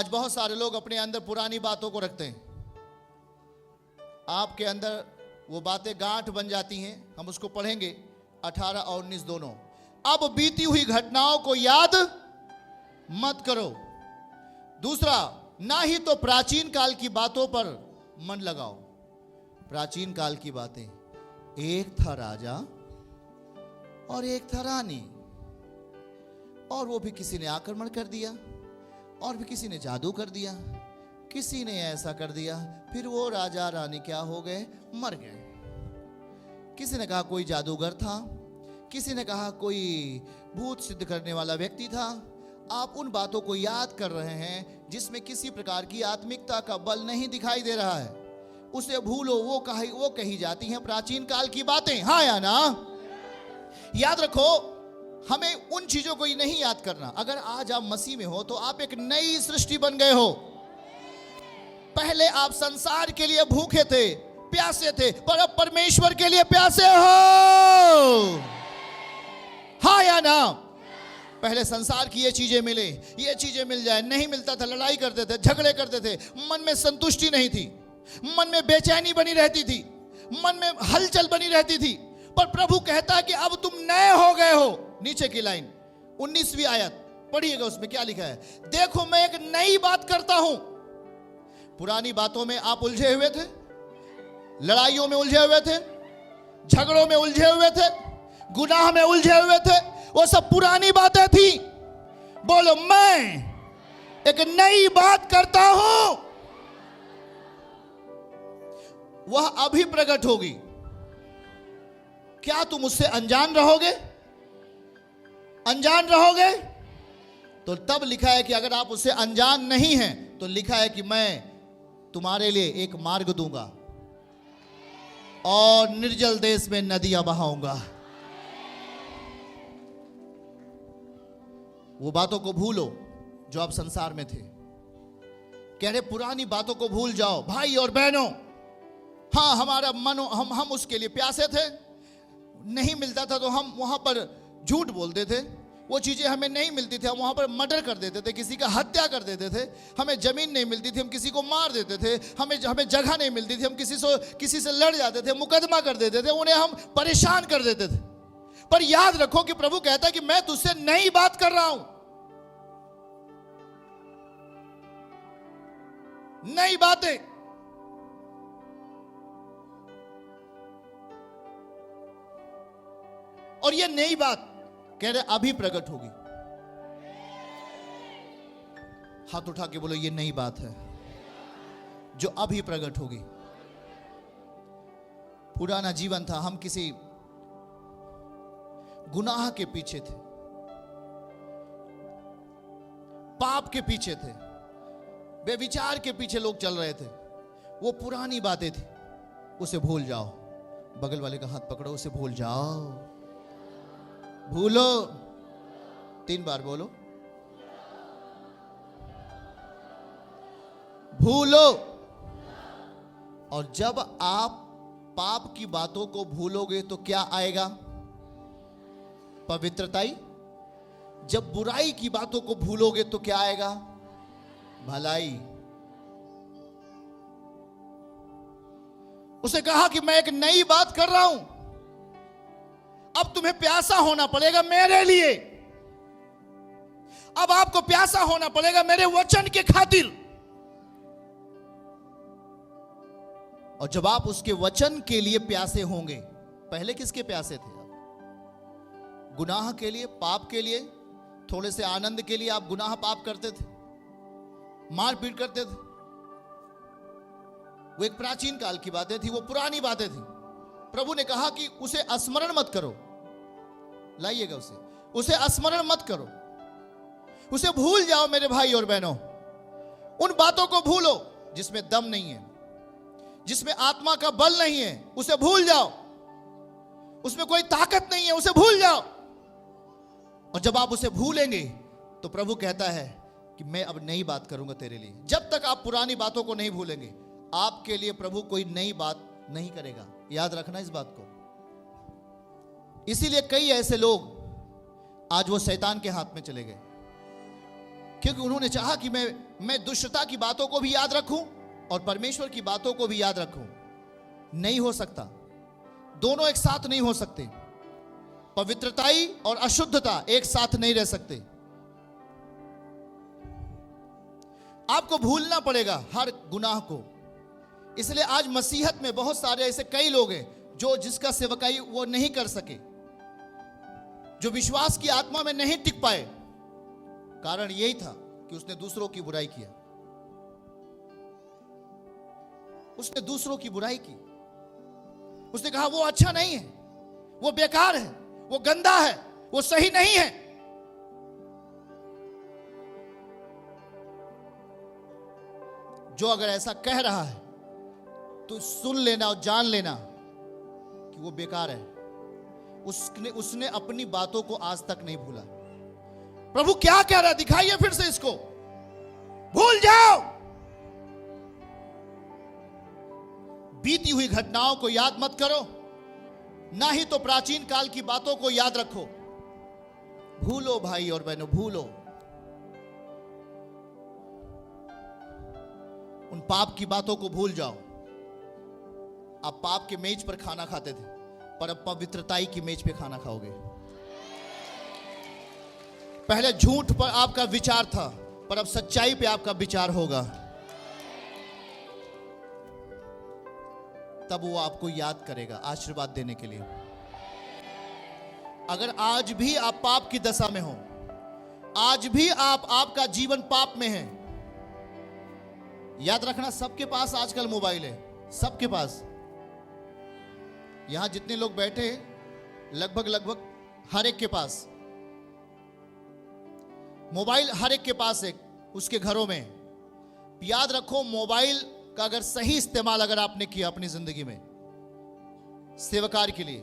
आज बहुत सारे लोग अपने अंदर पुरानी बातों को रखते हैं। आपके अंदर वो बातें गांठ बन जाती हैं। हम उसको पढ़ेंगे 18 और 19 दोनों। अब बीती हुई घटनाओं को याद मत करो। दूसरा, ना ही तो प्राचीन काल की बातों पर मन लगाओ। प्राचीन काल की बातें, एक था राजा और एक था रानी, और वो भी किसी ने आक्रमण कर दिया, और भी किसी ने जादू कर दिया, किसी ने ऐसा कर दिया, फिर वो राजा रानी क्या हो गए, मर गए। किसी ने कहा कोई जादूगर था, किसी ने कहा कोई भूत सिद्ध करने वाला व्यक्ति था। आप उन बातों को याद कर रहे हैं जिसमें किसी प्रकार की आत्मिकता का बल नहीं दिखाई दे रहा है। उसे भूलो, वो कही जाती हैं प्राचीन काल की बातें। हाँ या ना? याद रखो, हमें उन चीजों को ही नहीं याद करना। अगर आज आप मसीह में हो तो आप एक नई सृष्टि बन गए हो। पहले आप संसार के लिए भूखे थे, प्यासे थे, पर अब परमेश्वर के लिए प्यासे हो। हाँ या ना? पहले संसार की ये चीजें मिले, ये चीजें मिल जाए, नहीं मिलता था, लड़ाई करते थे, झगड़े करते थे, मन में संतुष्टि नहीं थी, मन में बेचैनी बनी रहती थी, मन में हलचल बनी रहती थी। पर प्रभु कहता है कि अब तुम नए हो गए हो। नीचे की लाइन 19वीं आयत पढ़िएगा, उसमें क्या लिखा है? देखो मैं एक नई बात करता हूं। पुरानी बातों में आप उलझे हुए थे, लड़ाइयों में उलझे हुए थे, झगड़ों में उलझे हुए थे, गुनाह में उलझे हुए थे, वो सब पुरानी बातें थी। बोलो, मैं एक नई बात करता हूं, वह अभी प्रकट होगी। क्या तुम उससे अनजान रहोगे? अनजान रहोगे? तो तब लिखा है कि अगर आप उससे अनजान नहीं हैं तो लिखा है कि मैं तुम्हारे लिए एक मार्ग दूंगा और निर्जल देश में नदियां बहाऊंगा। वो बातों को भूलो जो आप संसार में थे। कह रहे पुरानी बातों को भूल जाओ। भाई और बहनों, हाँ, हमारा मन, हम उसके लिए प्यासे थे, नहीं मिलता था तो हम वहां पर झूठ बोलते थे, वो चीजें हमें नहीं मिलती थी, हम वहां पर मर्डर कर देते थे, किसी का हत्या कर देते थे। हमें जमीन नहीं मिलती थी, हम किसी को मार देते थे। हमें जगह नहीं मिलती थी, हम किसी से लड़ जाते थे, मुकदमा कर देते थे, उन्हें हम परेशान कर देते थे। पर याद रखो कि प्रभु कहता है कि मैं तुझसे नई बात कर रहा हूं, नई बातें। और ये नई बात कह रहे अभी प्रकट होगी। हाथ उठा के बोलो, ये नई बात है जो अभी प्रकट होगी। पुराना जीवन था, हम किसी गुनाह के पीछे थे, पाप के पीछे थे, बेविचार के पीछे लोग चल रहे थे। वो पुरानी बातें थी, उसे भूल जाओ। बगल वाले का हाथ पकड़ो, उसे भूल जाओ। भूलो, 3 बार बोलो, भूलो। और जब आप पाप की बातों को भूलोगे तो क्या आएगा? पवित्रताई। जब बुराई की बातों को भूलोगे तो क्या आएगा? भलाई। उसे कहा कि मैं एक नई बात कर रहा हूं, अब तुम्हें प्यासा होना पड़ेगा मेरे लिए। अब आपको प्यासा होना पड़ेगा मेरे वचन के खातिर। और जब आप उसके वचन के लिए प्यासे होंगे, पहले किसके प्यासे थे आप? गुनाह के लिए, पाप के लिए, थोड़े से आनंद के लिए आप गुनाह पाप करते थे, मारपीट करते थे। वो एक प्राचीन काल की बातें थी, वो पुरानी बातें थी। प्रभु ने कहा कि उसे स्मरण मत करो। लाइएगा उसे स्मरण मत करो, उसे भूल जाओ। मेरे भाई और बहनों, उन बातों को भूलो जिसमें दम नहीं है, जिसमें आत्मा का बल नहीं है, उसे भूल जाओ। उसमें कोई ताकत नहीं है, उसे भूल जाओ। और जब आप उसे भूलेंगे तो प्रभु कहता है कि मैं अब नई बात करूंगा तेरे लिए। जब तक आप पुरानी बातों को नहीं भूलेंगे, आपके लिए प्रभु कोई नई बात नहीं करेगा। याद रखना इस बात को। इसीलिए कई ऐसे लोग आज वो शैतान के हाथ में चले गए। क्योंकि उन्होंने चाहा कि मैं दुष्टता की बातों को भी याद रखूं और परमेश्वर की बातों को भी याद रखूं। नहीं हो सकता, दोनों एक साथ नहीं हो सकते। पवित्रताई और अशुद्धता एक साथ नहीं रह सकते। आपको भूलना पड़ेगा हर गुनाह को। इसलिए आज मसीहत में बहुत सारे ऐसे कई लोग हैं जो जिसका सेवकाई वो नहीं कर सके, जो विश्वास की आत्मा में नहीं टिक पाए। कारण यही था कि उसने दूसरों की बुराई किया। उसने दूसरों की बुराई की। उसने कहा वो अच्छा नहीं है, वो बेकार है, वो गंदा है, वो सही नहीं है। जो अगर ऐसा कह रहा है तो सुन लेना और जान लेना कि वो बेकार है। उसने अपनी बातों को आज तक नहीं भूला। प्रभु क्या कह रहा है, दिखाइए फिर से इसको। भूल जाओ, बीती हुई घटनाओं को याद मत करो, ना ही तो प्राचीन काल की बातों को याद रखो। भूलो भाई और बहनों, भूलो। उन पाप की बातों को भूल जाओ। आप पाप के मेज पर खाना खाते थे, पर अब पवित्रताई की मेज पे खाना खाओगे। पहले झूठ पर आपका विचार था, पर अब सच्चाई पे आपका विचार होगा। तब वो आपको याद करेगा आशीर्वाद देने के लिए। अगर आज भी आप पाप की दशा में हो, आज भी आपका जीवन पाप में है, याद रखना सबके पास आजकल मोबाइल है, सबके पास। यहां जितने लोग बैठे हैं लगभग हर एक के पास मोबाइल, हर एक के पास है उसके घरों में। याद रखो, मोबाइल का अगर सही इस्तेमाल अगर आपने किया अपनी जिंदगी में सेवकार के लिए,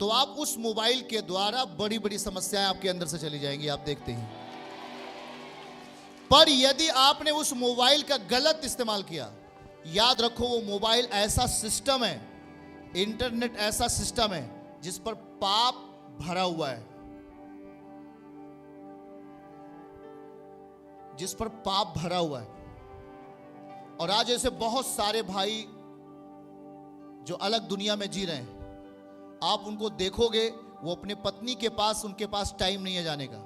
तो आप उस मोबाइल के द्वारा बड़ी बड़ी समस्याएं आपके अंदर से चली जाएंगी, आप देखते हैं। पर यदि आपने उस मोबाइल का गलत इस्तेमाल किया, याद रखो वो मोबाइल ऐसा सिस्टम है, इंटरनेट ऐसा सिस्टम है जिस पर पाप भरा हुआ है, जिस पर पाप भरा हुआ है। और आज ऐसे बहुत सारे भाई जो अलग दुनिया में जी रहे हैं, आप उनको देखोगे वो अपने पत्नी के पास, उनके पास टाइम नहीं है जाने का,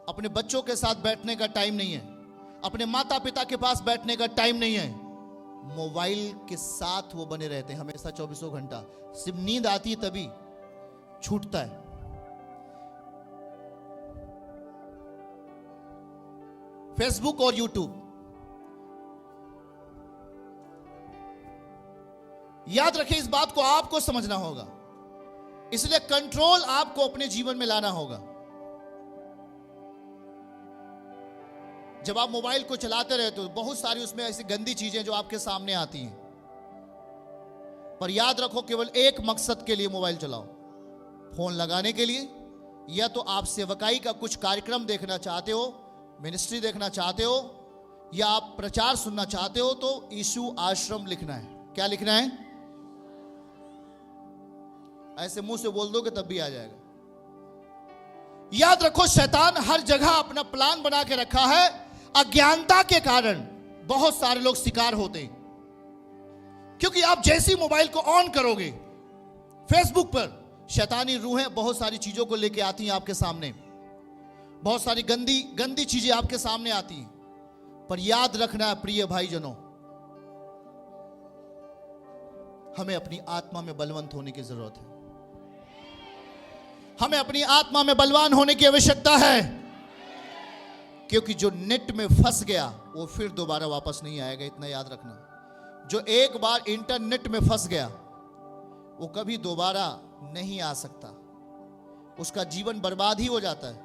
अपने बच्चों के साथ बैठने का टाइम नहीं है, अपने माता पिता के पास बैठने का टाइम नहीं है। मोबाइल के साथ वो बने रहते हैं हमेशा 24 घंटा। सिर्फ नींद आती है तभी छूटता है। फेसबुक और यूट्यूब, याद रखें इस बात को आपको समझना होगा। इसलिए कंट्रोल आपको अपने जीवन में लाना होगा। जब आप मोबाइल को चलाते रहते हो, बहुत सारी उसमें ऐसी गंदी चीजें जो आपके सामने आती हैं, पर याद रखो केवल एक मकसद के लिए मोबाइल चलाओ, फोन लगाने के लिए। या तो आप सेवकाई का कुछ कार्यक्रम देखना चाहते हो, मिनिस्ट्री देखना चाहते हो, या आप प्रचार सुनना चाहते हो, तो यीशु आश्रम लिखना है। क्या लिखना है? ऐसे मुंह से बोल दोगे तब भी आ जाएगा। याद रखो, शैतान हर जगह अपना प्लान बना के रखा है। अज्ञानता के कारण बहुत सारे लोग शिकार होते हैं, क्योंकि आप जैसी मोबाइल को ऑन करोगे, फेसबुक पर शैतानी रूहें बहुत सारी चीजों को लेके आती हैं आपके सामने, बहुत सारी गंदी गंदी चीजें आपके सामने आती हैं। पर याद रखना प्रिय भाईजनों, हमें अपनी आत्मा में बलवंत होने की जरूरत है। हमें अपनी आत्मा में बलवान होने की आवश्यकता है, क्योंकि जो नेट में फंस गया वो फिर दोबारा वापस नहीं आएगा। इतना याद रखना, जो एक बार इंटरनेट में फंस गया वो कभी दोबारा नहीं आ सकता, उसका जीवन बर्बाद ही हो जाता है।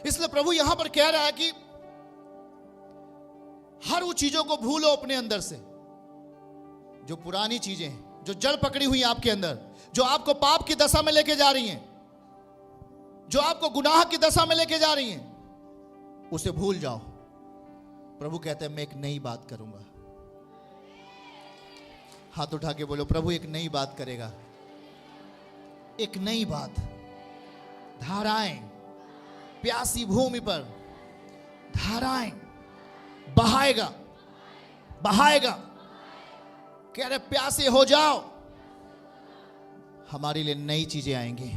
इसलिए प्रभु यहां पर कह रहा है कि हर वो चीजों को भूलो अपने अंदर से, जो पुरानी चीजें हैं, जो जड़ पकड़ी हुई आपके अंदर, जो आपको पाप की दशा में लेके जा रही हैं, जो आपको गुनाह की दशा में लेके जा रही हैं, उसे भूल जाओ। प्रभु कहते हैं मैं एक नई बात करूंगा। हाथ उठा के बोलो, प्रभु एक नई बात करेगा, एक नई बात। धाराएं, प्यासी भूमि पर धाराएं बहाएगा, बहाएगा। कह रहे प्यासे हो जाओ, हमारे लिए नई चीजें आएंगी।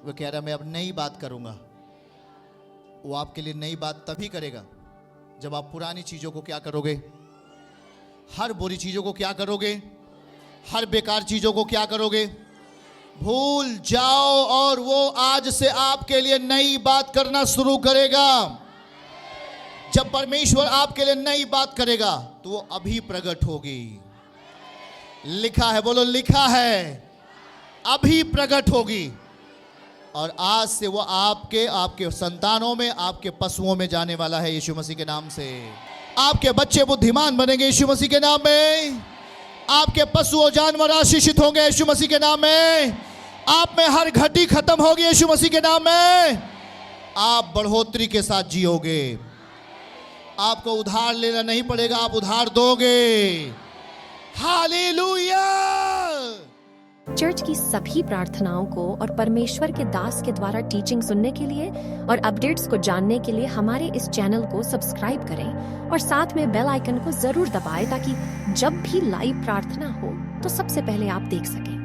वो कह रहा मैं अब नई बात करूंगा। वो आपके लिए नई बात तभी करेगा जब आप पुरानी चीजों को क्या करोगे, हर बुरी चीजों को क्या करोगे, हर बेकार चीजों को क्या करोगे, भूल जाओ। और वो आज से आपके लिए नई बात करना शुरू करेगा। जब परमेश्वर आपके लिए नई बात करेगा तो वो अभी प्रकट होगी। लिखा है, बोलो लिखा है, अभी प्रकट होगी। और आज से वो आपके संतानों में, आपके पशुओं में जाने वाला है यीशु मसीह के नाम से। आपके बच्चे बुद्धिमान बनेंगे यीशु मसीह के नाम में। आपके पशु और जानवर आशीषित होंगे यीशु मसीह के नाम में। आप में हर घटी खत्म होगी यीशु मसीह के नाम में। आप बढ़ोतरी के साथ जियोगे। आपको उधार लेना नहीं पड़ेगा, आप उधार दोगे। हालेलुया। चर्च की सभी प्रार्थनाओं को और परमेश्वर के दास के द्वारा टीचिंग सुनने के लिए और अपडेट्स को जानने के लिए हमारे इस चैनल को सब्सक्राइब करें और साथ में बेल आइकन को जरूर दबाएं ताकि जब भी लाइव प्रार्थना हो तो सबसे पहले आप देख सकें।